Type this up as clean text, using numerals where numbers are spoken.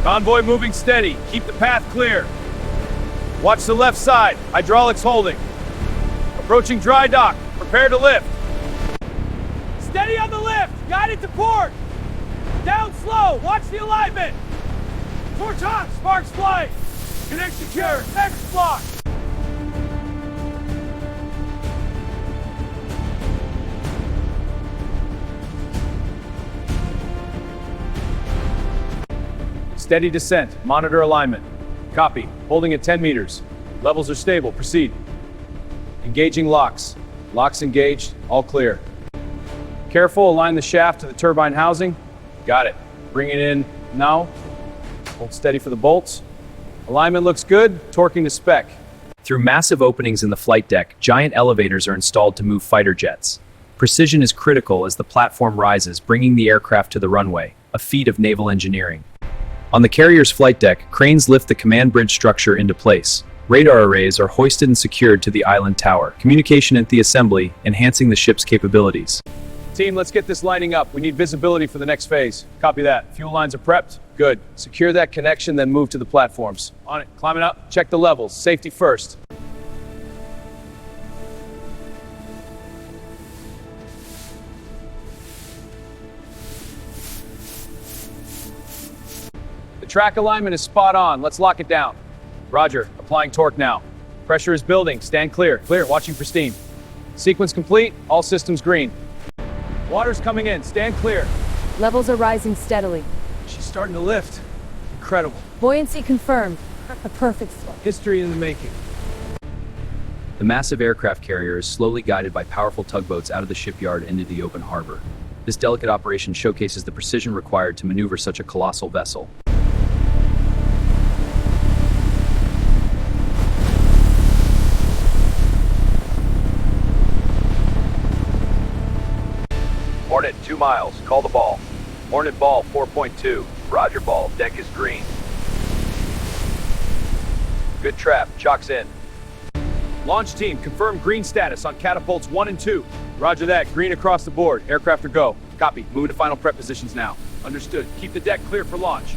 Convoy moving steady. Keep the path clear. Watch the left side. Hydraulics holding. Approaching dry dock. Prepare to lift. Steady on the lift. Guide it to port. Down slow. Watch the alignment. Torch hot. Sparks fly. Connect secure. Next block. Steady descent. Monitor alignment. Copy. Holding at 10 meters. Levels are stable. Proceed. Engaging locks. Locks engaged. All clear. Careful. Align the shaft to the turbine housing. Got it. Bring it in now. Hold steady for the bolts. Alignment looks good. Torquing to spec. Through massive openings in the flight deck, giant elevators are installed to move fighter jets. Precision is critical as the platform rises, bringing the aircraft to the runway, a feat of naval engineering. On the carrier's flight deck, cranes lift the command bridge structure into place. Radar arrays are hoisted and secured to the island tower. Communication at the assembly, enhancing the ship's capabilities. Team, let's get this lining up. We need visibility for the next phase. Copy that. Fuel lines are prepped. Good. Secure that connection, then move to the platforms. On it. Climbing up. Check the levels. Safety first. The track alignment is spot on. Let's lock it down. Roger. Applying torque now. Pressure is building. Stand clear. Clear. Watching for steam. Sequence complete. All systems green. Water's coming in. Stand clear. Levels are rising steadily. She's starting to lift. Incredible. Buoyancy confirmed. A perfect slope. History in the making. The massive aircraft carrier is slowly guided by powerful tugboats out of the shipyard into the open harbor. This delicate operation showcases the precision required to maneuver such a colossal vessel. Hornet 2 miles, call the ball. Hornet ball 4.2, roger ball, deck is green. Good trap, chocks in. Launch team, confirm green status on catapults 1 and 2. Roger that, green across the board. Aircraft are go. Copy, move to final prep positions now. Understood, keep the deck clear for launch.